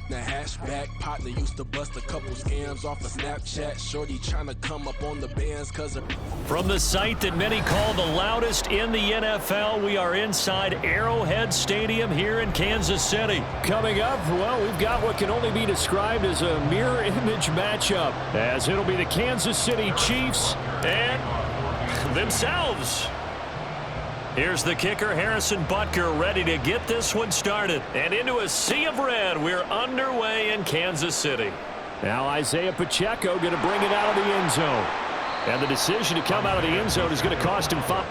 The hatchback partner used to bust a couple scams off of Snapchat. Shorty tryna come up on the bands cause of... From the site that many call the loudest in the NFL, we are inside Arrowhead Stadium here in Kansas City. Coming up, well, we've got what can only be described as a mirror image matchup, as it'll be the Kansas City Chiefs and themselves. Here's the kicker, Harrison Butker, ready to get this one started. And into a sea of red, we're underway in Kansas City. Now Isaiah Pacheco going to bring it out of the end zone. And the decision to come out of the end zone is going to cost him 5.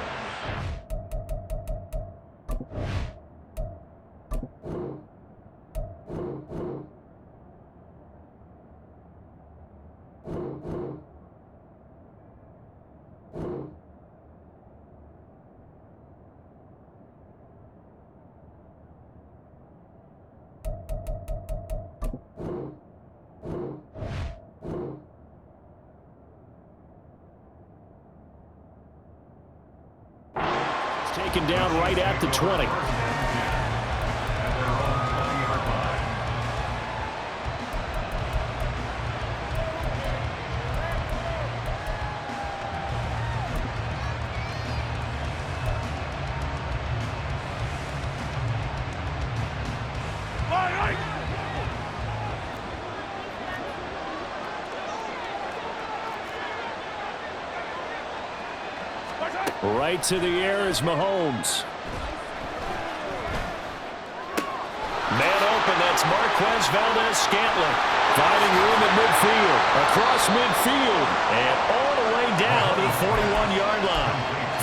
Taken down right at the 20. Right to the air is Mahomes. Man open, that's Marquez Valdez-Scantling. Finding room at midfield, across midfield, and all the way down to the 41-yard line.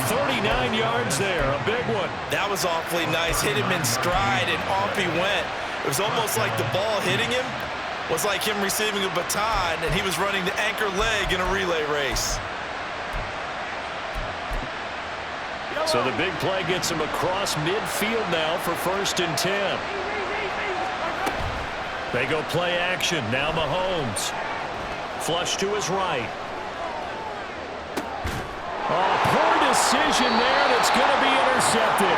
39 yards there, a big one. That was awfully nice. Hit him in stride, and off he went. It was almost like the ball hitting him was like him receiving a baton, and he was running the anchor leg in a relay race. So the big play gets him across midfield now for 1st and 10. They go play action. Now Mahomes. Flush to his right. Oh, poor decision there. That's going to be intercepted.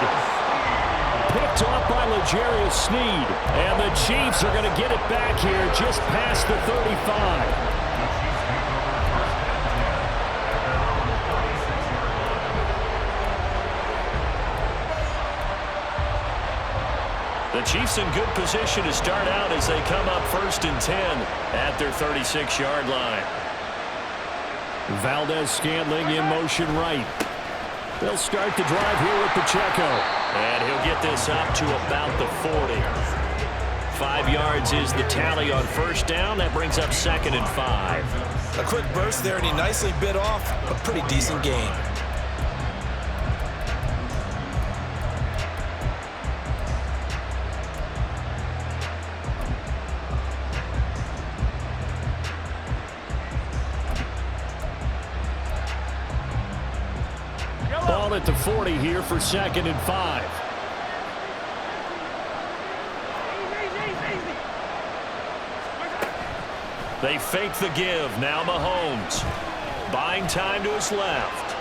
Picked off by L'Jarius Sneed. And the Chiefs are going to get it back here just past the 35. The Chiefs in good position to start out as they come up 1st and 10 at their 36-yard line. Valdez-Scantling in motion right. They'll start the drive here with Pacheco. And he'll get this up to about the 40. 5 yards is the tally on 1st down. That brings up 2nd and 5. A quick burst there, and he nicely bit off a pretty decent gain. Ball at the 40 here for 2nd and 5. They fake the give. Now Mahomes. Buying time to his left.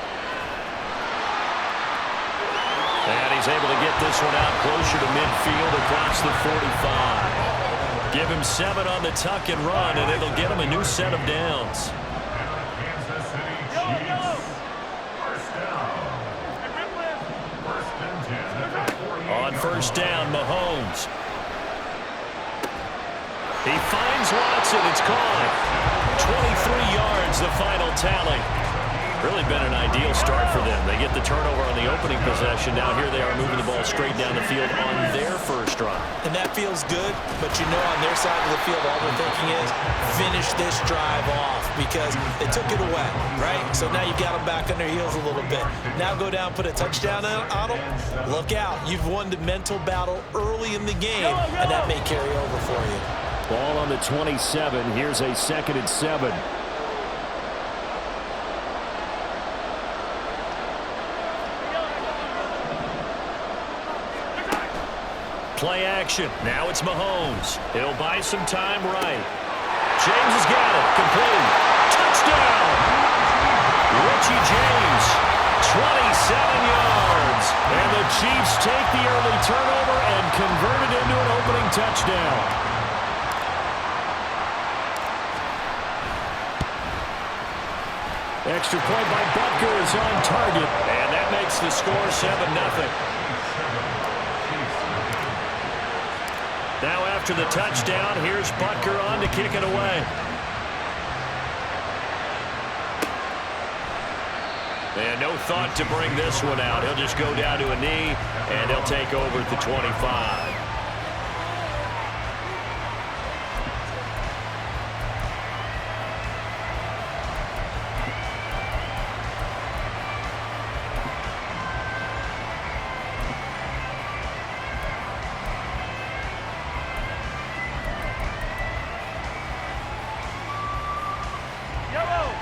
And he's able to get this one out closer to midfield across the 45. Give him 7 on the tuck and run, and it'll get him a new set of downs. On 1st down, Mahomes. He finds Watson. It's caught. 23 yards, the final tally. Really been an ideal start for them. They get the turnover on the opening possession. Now here they are moving the ball straight down the field on their first drive. And that feels good, but you know on their side of the field all they're thinking is finish this drive off because they took it away, right? So now you've got them back on their heels a little bit. Now go down, put a touchdown on them. Look out. You've won the mental battle early in the game, and that may carry over for you. Ball on the 27. Here's a 2nd and 7. Play action. Now it's Mahomes. He'll buy some time right. James has got it. Complete. Touchdown. Richie James. 27 yards. And the Chiefs take the early turnover and convert it into an opening touchdown. Extra point by Butker is on target, and that makes the score 7-0. Now after the touchdown, here's Butker on to kick it away. And no thought to bring this one out. He'll just go down to a knee, and he'll take over at the 25.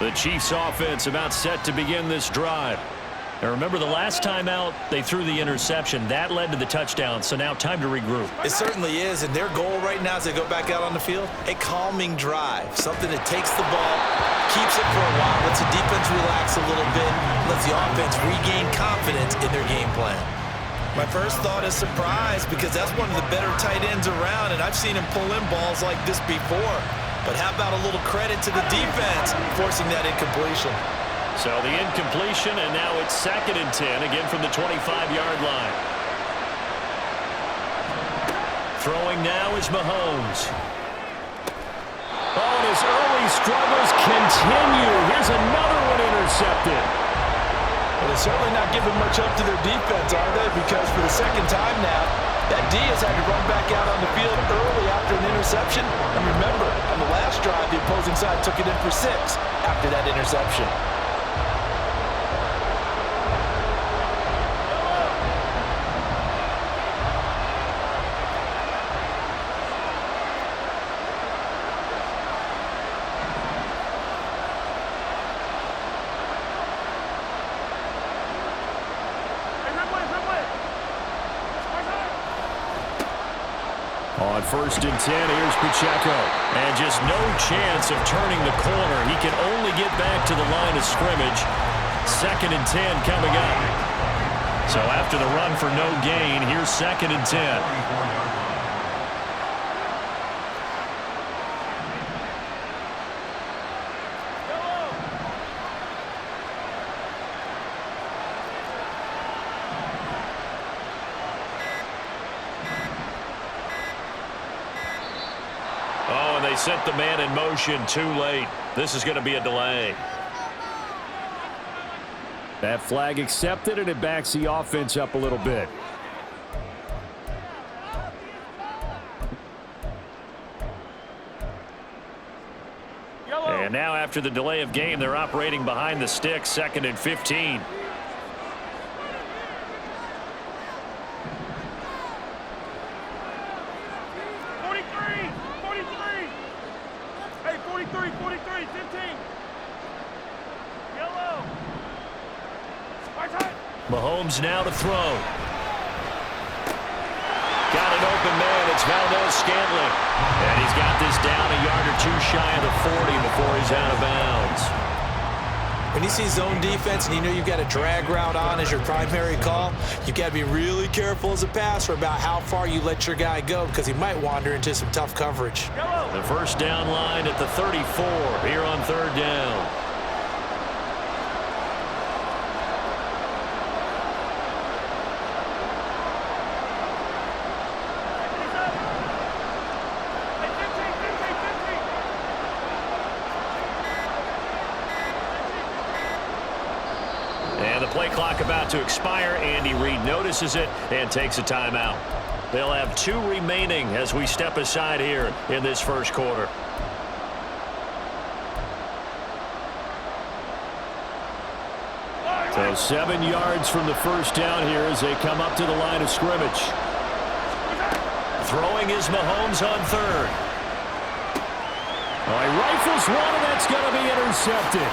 The Chiefs offense about set to begin this drive. Now remember, the last time out, they threw the interception. That led to the touchdown, so now time to regroup. It certainly is, and their goal right now as they go back out on the field, a calming drive, something that takes the ball, keeps it for a while, lets the defense relax a little bit, lets the offense regain confidence in their game plan. My first thought is surprise, because that's one of the better tight ends around, and I've seen him pull in balls like this before. But how about a little credit to the defense forcing that incompletion? So the incompletion, and now it's 2nd and 10, again from the 25-yard line. Throwing now is Mahomes. Oh, and his early struggles continue. Here's another one intercepted. Well, they're certainly not giving much up to their defense, are they? Because for the second time now, that D has had to run back out on the field early after an interception. And remember, on the last drive, the opposing side took it in for 6 after that interception. On 1st and 10, here's Pacheco. And just no chance of turning the corner. He can only get back to the line of scrimmage. 2nd and 10 coming up. So after the run for no gain, here's 2nd and 10. They sent the man in motion too late. This is going to be a delay. That flag accepted, and it backs the offense up a little bit. And now after the delay of game, they're operating behind the sticks, 2nd and 15. Mahomes now to throw. Got an open man. It's Valdez-Scantling. And he's got this down a yard or two shy of the 40 before he's out of bounds. When you see zone defense and you know you've got a drag route on as your primary call, you've got to be really careful as a passer about how far you let your guy go, because he might wander into some tough coverage. The first down line at the 34 here on 3rd down. Play clock about to expire. Andy Reid notices it and takes a timeout. They'll have 2 remaining as we step aside here in this first quarter. So 7 yards from the first down here as they come up to the line of scrimmage. Throwing is Mahomes on 3rd. Oh, he rifles one, and that's going to be intercepted.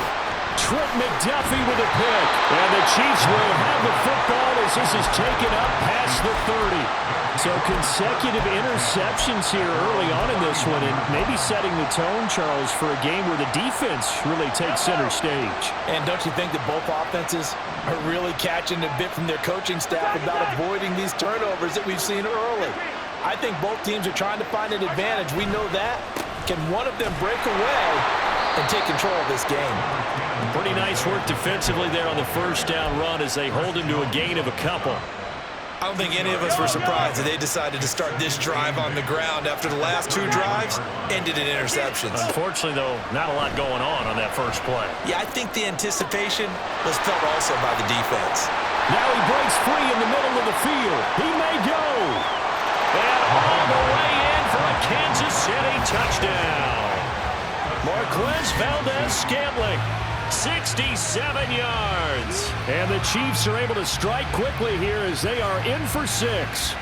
Trent McDuffie with a pick. And the Chiefs will have the football as this is taken up past the 30. So consecutive interceptions here early on in this one, and maybe setting the tone, Charles, for a game where the defense really takes center stage. And don't you think that both offenses are really catching a bit from their coaching staff about avoiding these turnovers that we've seen early? I think both teams are trying to find an advantage. We know that. Can one of them break away? and take control of this game. Pretty nice work defensively there on the first down run as they hold him to a gain of a couple. I don't think any of us were surprised that they decided to start this drive on the ground after the last 2 drives ended in interceptions. Unfortunately, though, not a lot going on that first play. Yeah, I think the anticipation was felt also by the defense. Now he breaks free in the middle of the field. He may go. And all the way in for a Kansas City touchdown. Marquez Valdez-Scantling. 67 yards. And the Chiefs are able to strike quickly here as they are in for 6.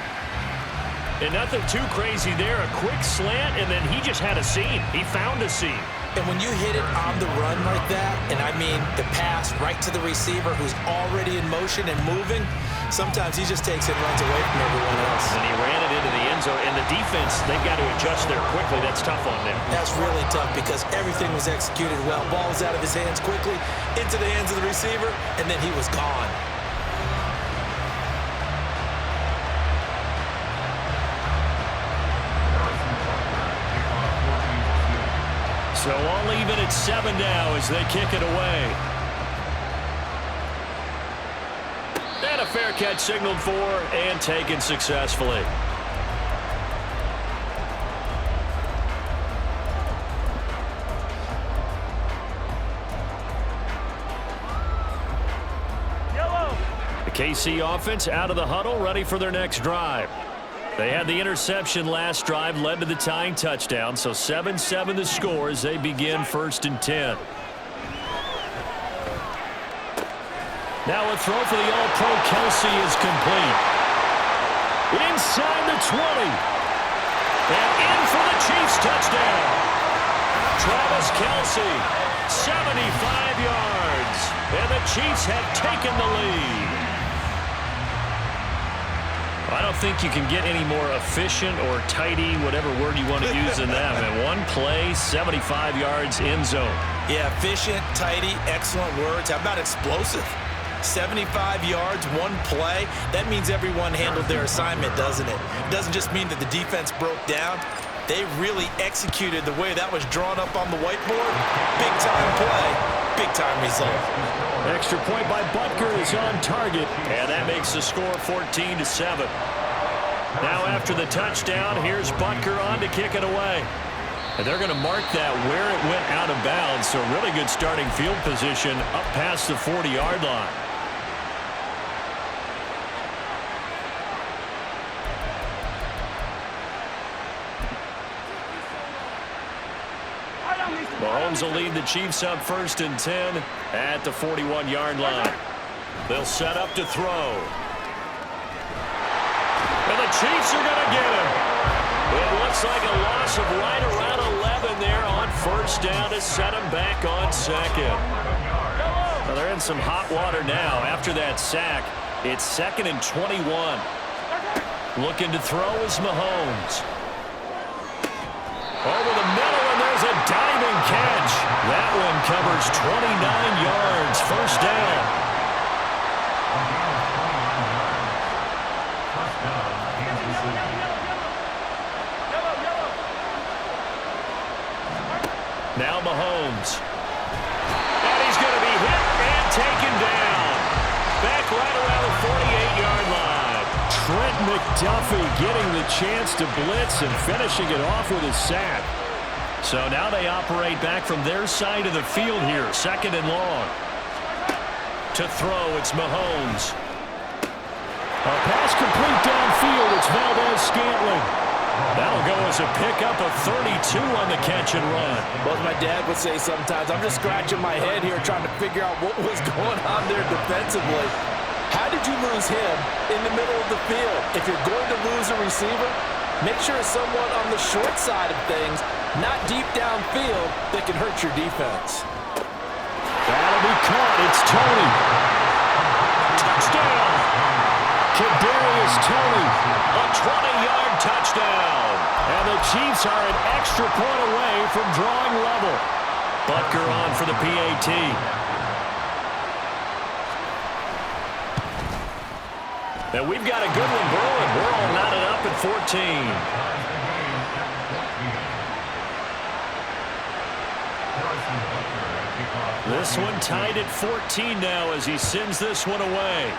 And nothing too crazy there. A quick slant, and then he just had a seam. He found a seam. And when you hit it on the run like that, and I mean the pass right to the receiver who's already in motion and moving, sometimes he just takes it and runs away from everyone else. And he ran it into the end zone. And the defense, they've got to adjust there quickly. That's tough on them. That's really tough because everything was executed well. Ball was out of his hands quickly, into the hands of the receiver, and then he was gone. So all even at 7 now as they kick it away. And a fair catch signaled for and taken successfully. The KC offense out of the huddle, ready for their next drive. They had the interception last drive, led to the tying touchdown, so 7-7 the score as they begin 1st and 10. Now a throw for the All-Pro Kelsey is complete. Inside the 20. And in for the Chiefs touchdown. Travis Kelsey, 75 yards. And the Chiefs have taken the lead. I don't think you can get any more efficient or tidy, whatever word you want to use in that. And one play, 75 yards in zone. Yeah, efficient, tidy, excellent words. How about explosive? 75 yards, one play. That means everyone handled their assignment, doesn't it? It doesn't just mean that the defense broke down. They really executed the way that was drawn up on the whiteboard. Big-time play, big-time result. Extra point by Butker is on target, and that makes the score 14-7. Now after the touchdown, here's Butker on to kick it away. And they're going to mark that where it went out of bounds, so really good starting field position up past the 40-yard line. Mahomes will lead the Chiefs up 1st and 10 at the 41-yard line. They'll set up to throw. And the Chiefs are going to get him. It looks like a loss of right around 11 there on 1st down to set him back on 2nd. Well, they're in some hot water now. After that sack, it's 2nd and 21. Looking to throw is Mahomes. Over the middle, and there's a diving catch. That one covers 29 yards. 1st down. Now Mahomes. And he's going to be hit and taken down. Back right around the 48-yard line. Trent McDuffie getting the chance to blitz and finishing it off with a sack. So now they operate back from their side of the field here. 2nd and long. To throw, it's Mahomes. A pass complete downfield. It's Valdez-Scantling. That'll go as a pickup of 32 on the catch and run. Well, as my dad would say sometimes, I'm just scratching my head here trying to figure out what was going on there defensively. How did you lose him in the middle of the field? If you're going to lose a receiver, make sure it's someone on the short side of things, not deep downfield, that can hurt your defense. That'll be caught. It's Tony. Touchdown. Kadarius Toney. A 20-yard touchdown. And the Chiefs are an extra point away from drawing level. Butker on for the PAT. And we've got a good one brewing. We're all knotted up at 14. This one tied at 14 now as he sends this one away.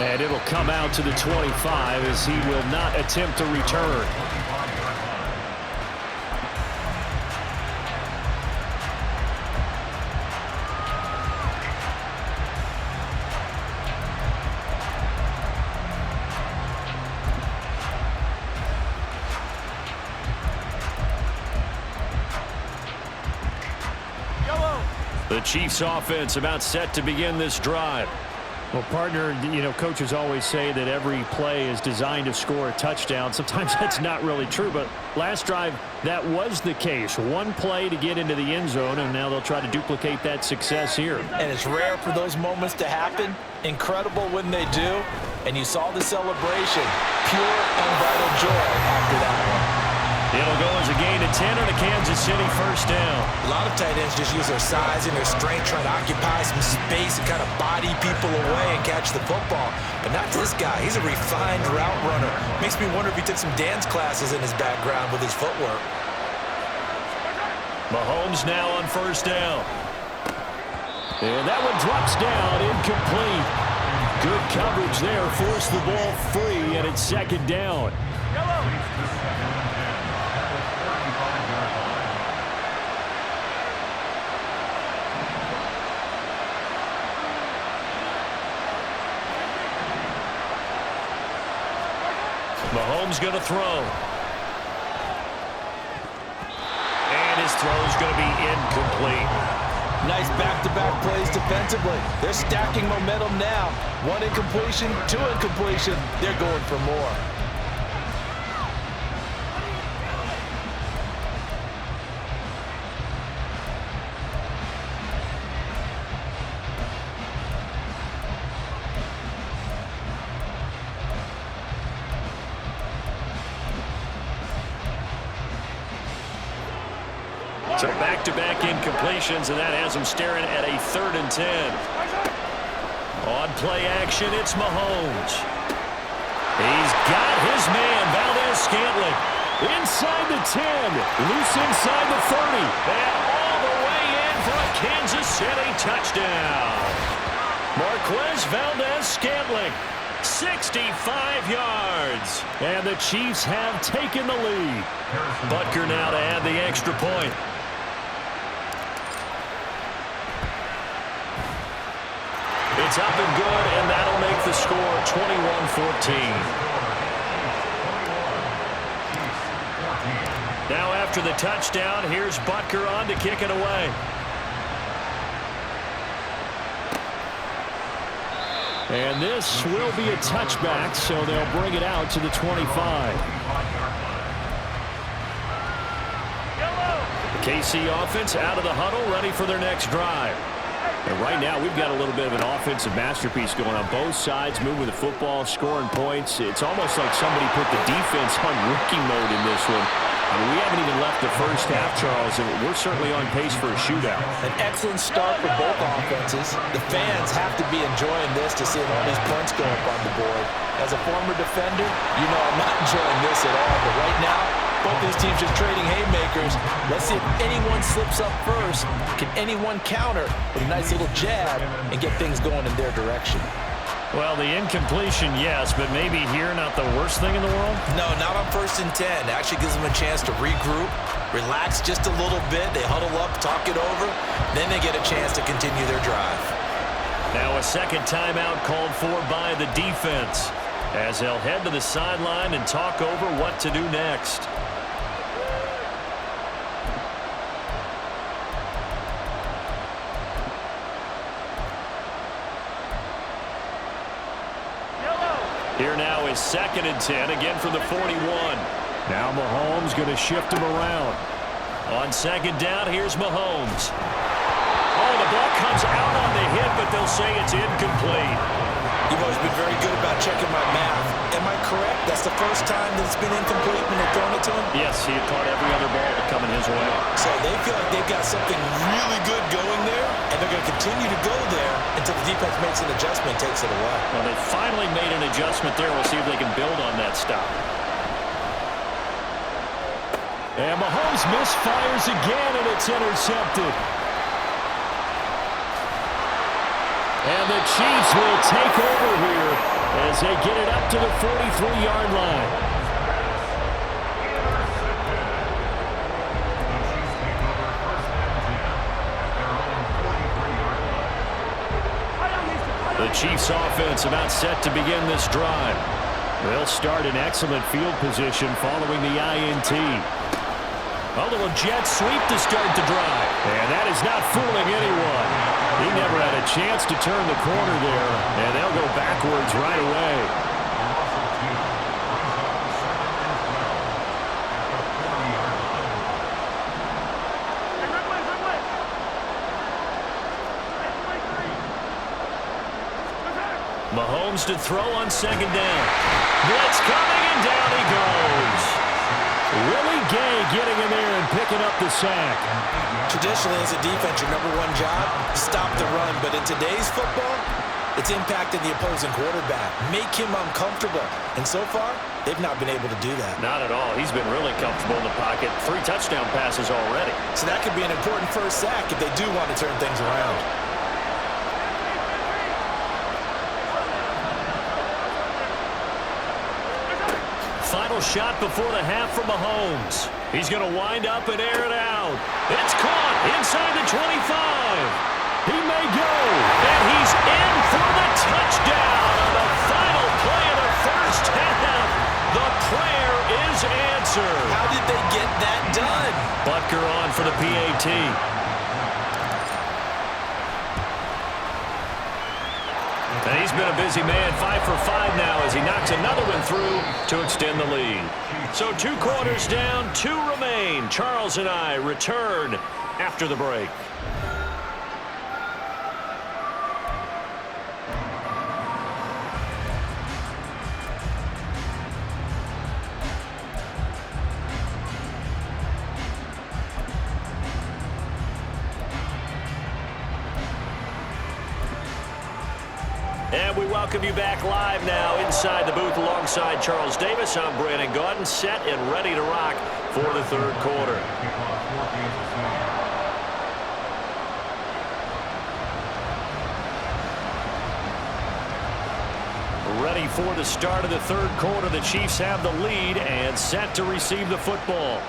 And it'll come out to the 25 as he will not attempt to return. The Chiefs offense about set to begin this drive. Well, partner, you know, coaches always say that every play is designed to score a touchdown. Sometimes that's not really true, but last drive, that was the case. One play to get into the end zone, and now they'll try to duplicate that success here. And it's rare for those moments to happen. Incredible when they do. And you saw the celebration. Pure, unbridled joy after that one. It'll go as a gain of 10 on a Kansas City first down. A lot of tight ends just use their size and their strength, trying to occupy some space and kind of body people away and catch the football. But not this guy. He's a refined route runner. Makes me wonder if he took some dance classes in his background with his footwork. Mahomes now on first down. And that one drops down, incomplete. Good coverage there, forced the ball free, and it's second down. Mahomes going to throw. And his throw's going to be incomplete. Nice back-to-back plays defensively. They're stacking momentum now. One incompletion, two incompletion. They're going for more. So back-to-back incompletions, and that has him staring at a 3rd and 10. On play action, it's Mahomes. He's got his man, Valdez-Scantling. Inside the 10, loose inside the 30, and all the way in for a Kansas City touchdown. Marquez Valdez-Scantling, 65 yards. And the Chiefs have taken the lead. Butker now to add the extra point. It's up and good, and that'll make the score 21-14. Now after the touchdown, here's Butker on to kick it away. And this will be a touchback, so they'll bring it out to the 25. The KC offense out of the huddle, ready for their next drive. And right now, we've got a little bit of an offensive masterpiece going on both sides, moving the football, scoring points. It's almost like somebody put the defense on rookie mode in this one. I mean, we haven't even left the first half, Charles, and we're certainly on pace for a shootout. An excellent start for both offenses. The fans have to be enjoying this to see all these points go up on the board. As a former defender, you know I'm not enjoying this at all. But right now, both these teams just trading haymakers. Let's see if anyone slips up first. Can anyone counter with a nice little jab and get things going in their direction? Well, the incompletion, yes, but maybe here not the worst thing in the world? No, not on 1st and 10. It actually gives them a chance to regroup, relax just a little bit. They huddle up, talk it over. Then they get a chance to continue their drive. Now a second timeout called for by the defense as they'll head to the sideline and talk over what to do next. Here now is 2nd and 10, again from the 41. Now Mahomes going to shift him around. On 2nd down, here's Mahomes. Oh, the ball comes out on the hit, but they'll say it's incomplete. You've always been very good about checking my math. Am I correct? That's the first time that it's been incomplete when they've thrown it to him? Yes, he had caught every other ball that coming his way. So they feel like they've got something really good going there, and they're going to continue to go there until the defense makes an adjustment and takes it away. Well, they finally made an adjustment there. We'll see if they can build on that stop. And Mahomes misfires again, and it's intercepted. And the Chiefs will take over here as they get it up to the 43-yard line. The Chiefs offense about set to begin this drive. They'll start in excellent field position following the INT. A little jet sweep to start the drive. And that is not fooling anyone. He never had a chance to turn the corner there, and they'll go backwards right away. Mahomes to throw on second down. Blitz coming, and down he goes. Willie Gay getting in there and picking up the sack. Traditionally, as a defense, your number one job, stop the run. But in today's football, it's impacting the opposing quarterback. Make him uncomfortable. And so far, they've not been able to do that. Not at all. He's been really comfortable in the pocket. 3 touchdown passes already. So that could be an important first sack if they do want to turn things around. Final shot before the half from Mahomes. He's going to wind up and air it out. It's caught inside the 25. He may go, and he's in for the touchdown on the final play of the first half. The prayer is answered. How did they get that done? Butker on for the PAT. And he's been a busy man, 5 for 5 now as he knocks another one through to extend the lead. So 2 quarters down, 2 remain. Charles and I return after the break. And we welcome you back live now inside the booth alongside Charles Davis. I'm Brandon Gaudin, set and ready to rock for the third quarter. Ready for the start of the third quarter. The Chiefs have the lead and set to receive the football.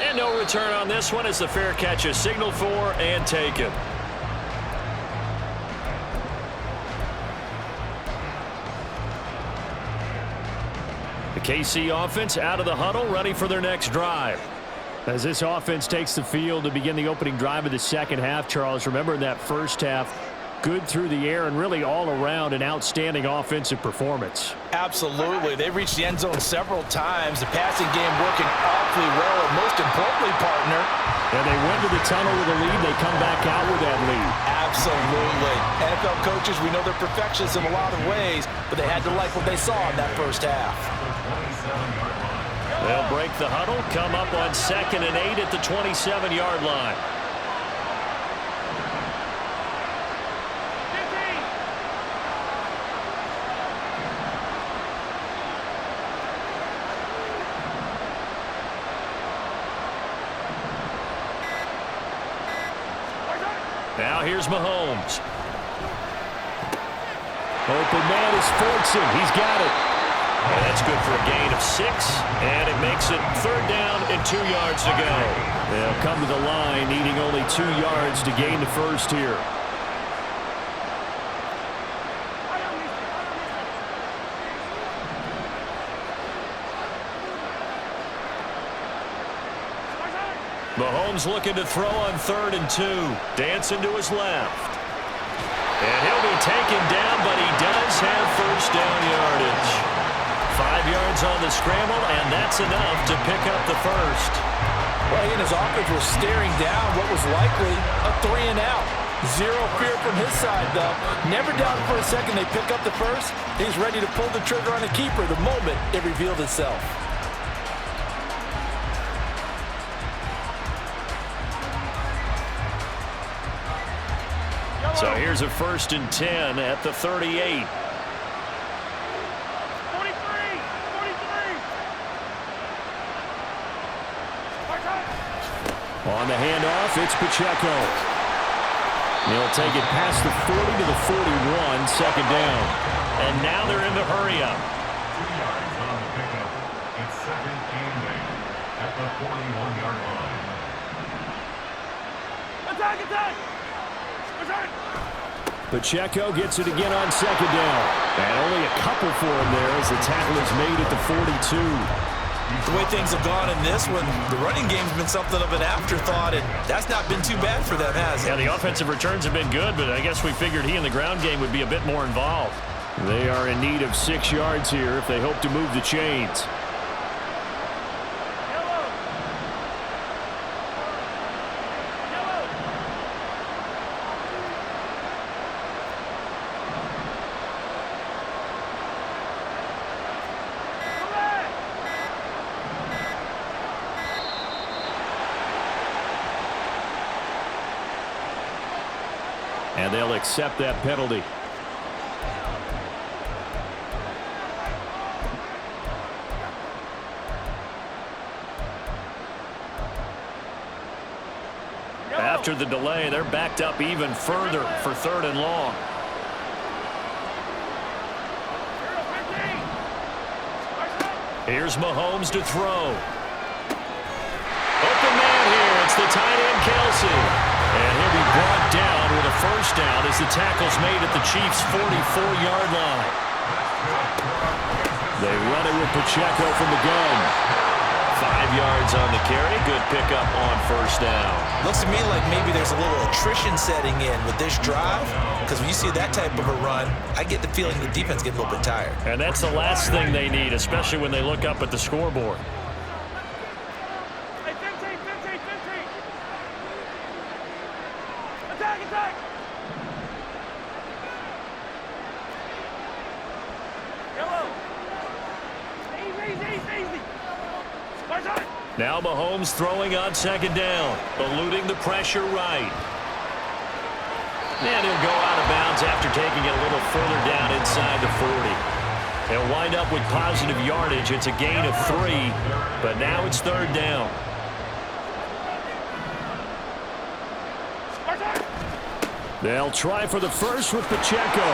And no return on this one as the fair catch is signaled for and taken. KC offense out of the huddle, ready for their next drive. As this offense takes the field to begin the opening drive of the second half, Charles, remember in that first half, good through the air and really all around an outstanding offensive performance. Absolutely. They reached the end zone several times. The passing game working awfully well, and most importantly, partner. And they went to the tunnel with a lead. They come back out with that lead. Absolutely. NFL coaches, we know they're perfectionists in a lot of ways, but they had to like what they saw in that first half. They'll break the huddle, come up on 2nd and 8 at the 27-yard line. Now here's Mahomes. Open man is Fortson. He's got it. And that's good for a gain of 6. And it makes it 3rd down and 2 yards to go. They'll come to the line needing only 2 yards to gain the first here. Mahomes looking to throw on 3rd and 2. Dancing to his left. And he'll be taken down, but he does have first down yardage. 5 yards on the scramble, and that's enough to pick up the first. Well, he and his offense were staring down what was likely a 3-and-out. Zero fear from his side, though. Never doubted for a second they pick up the first. He's ready to pull the trigger on a keeper the moment it revealed itself. So here's a 1st and 10 at the 38. On the handoff, it's Pacheco. He'll take it past the 40 to the 41, second down. And now they're in the hurry-up. 2 yards on the pickup. It's second and 8 at the 41-yard line. Attack! Return! Pacheco gets it again on second down. And only a couple for him there as the tackle is made at the 42. The way things have gone in this one, the running game's been something of an afterthought, and that's not been too bad for them, has it? Yeah, the offensive returns have been good, but I guess we figured he in the ground game would be a bit more involved. They are in need of 6 yards here if they hope to move the chains. And they'll accept that penalty. After the delay, they're backed up even further for 3rd and long. Here's Mahomes to throw. Open man here. It's the tight end, Kelsey. And he'll be brought down with a first down as the tackle's made at the Chiefs' 44-yard line. They run it with Pacheco from the gun. 5 yards on the carry. Good pickup on first down. Looks to me like maybe there's a little attrition setting in with this drive, because when you see that type of a run, I get the feeling the defense gets a little bit tired. And that's the last thing they need, especially when they look up at the scoreboard. Attack! Yellow! Easy! Now Mahomes throwing on second down, eluding the pressure right. And he'll go out of bounds after taking it a little further down inside the 40. He'll wind up with positive yardage. It's a gain of 3, but now it's 3rd down. They'll try for the first with Pacheco.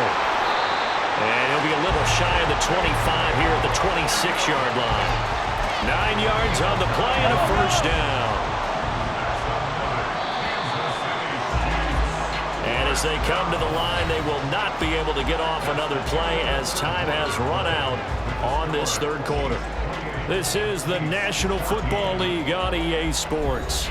And he'll be a little shy of the 25 here at the 26-yard line. 9 yards on the play and a first down. And as they come to the line, they will not be able to get off another play as time has run out on this 3rd quarter. This is the National Football League on EA Sports.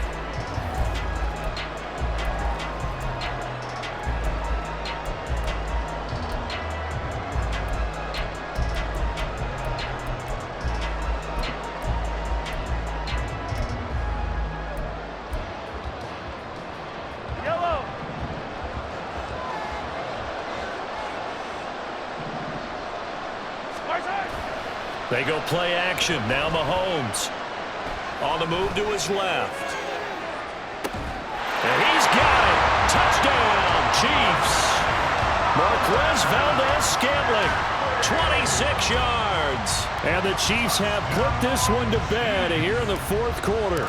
They go play action. Now Mahomes on the move to his left. And he's got it. Touchdown, Chiefs. Marquez Valdez-Scantling, 26 yards. And the Chiefs have put this one to bed here in the 4th quarter.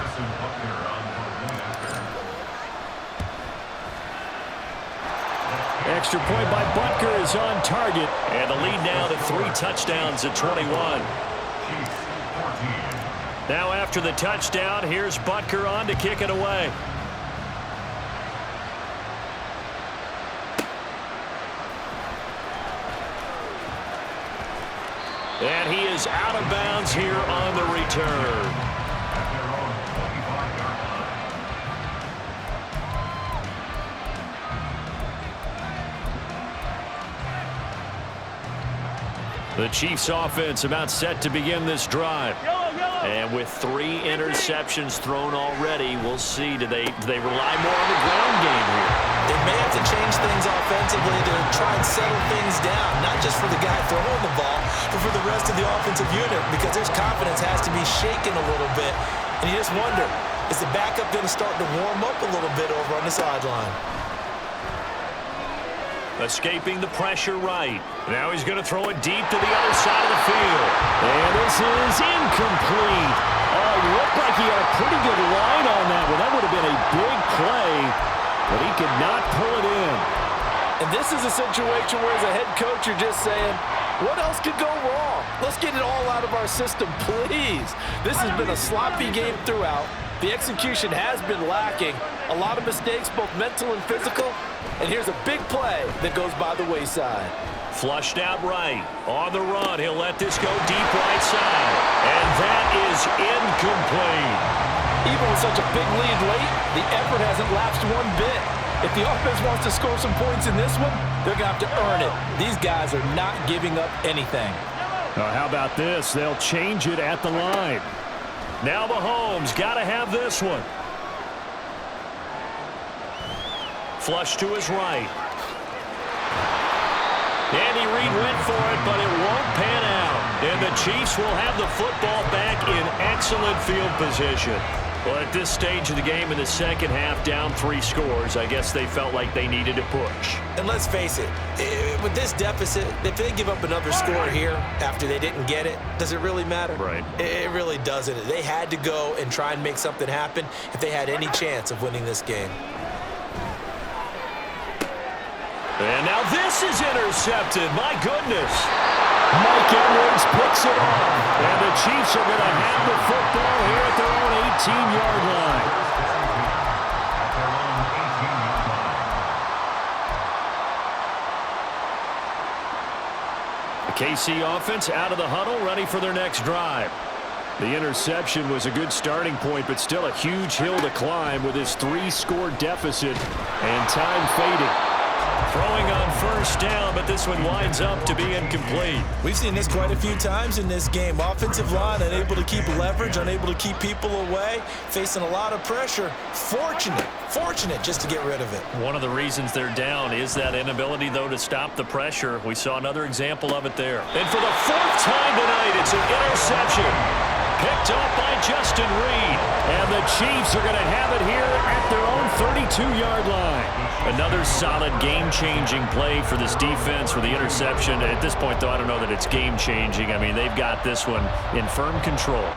Extra point by Butker is on target. And the lead now to 3 touchdowns at 21. Now after the touchdown, here's Butker on to kick it away. And he is out of bounds here on the return. The Chiefs offense about set to begin this drive. And with 3 interceptions thrown already, we'll see, do they rely more on the ground game here? They may have to change things offensively to try and settle things down, not just for the guy throwing the ball, but for the rest of the offensive unit, because his confidence has to be shaken a little bit. And you just wonder, is the backup going to start to warm up a little bit over on the sideline? Escaping the pressure right. Now he's going to throw it deep to the other side of the field. And this is incomplete. Oh, he looked like he had a pretty good line on that one. That would have been a big play, but he could not pull it in. And this is a situation where as a head coach you're just saying, what else could go wrong? Let's get it all out of our system, please. This has been a sloppy game throughout. The execution has been lacking. A lot of mistakes, both mental and physical. And here's a big play that goes by the wayside. Flushed out right. On the run, he'll let this go deep right side. And that is incomplete. Even with such a big lead late, the effort hasn't lapsed one bit. If the offense wants to score some points in this one, they're going to have to earn it. These guys are not giving up anything. How about this? They'll change it at the line. Now Mahomes got to have this one. Flush to his right. Andy Reid went for it, but it won't pan out. And the Chiefs will have the football back in excellent field position. Well, at this stage of the game in the second half, down 3 scores, I guess they felt like they needed to push. And let's face it, with this deficit, if they give up another score here after they didn't get it, does it really matter? Right. It really doesn't. They had to go and try and make something happen if they had any chance of winning this game. And now this is intercepted. My goodness. Mike Edwards picks it off. And the Chiefs are going to have the football here at their own 18-yard line. The KC offense out of the huddle, ready for their next drive. The interception was a good starting point, but still a huge hill to climb with his 3-score deficit and time fading. Throwing on first down, but this one winds up to be incomplete. We've seen this quite a few times in this game. Offensive line unable to keep leverage, unable to keep people away, facing a lot of pressure. Fortunate just to get rid of it. One of the reasons they're down is that inability, though, to stop the pressure. We saw another example of it there. And for the 4th time tonight, it's an interception. Picked up by Justin Reid. And the Chiefs are going to have it here at their own 32-yard line. Another solid game-changing play for this defense for the interception. At this point, though, I don't know that it's game-changing. I mean, they've got this one in firm control.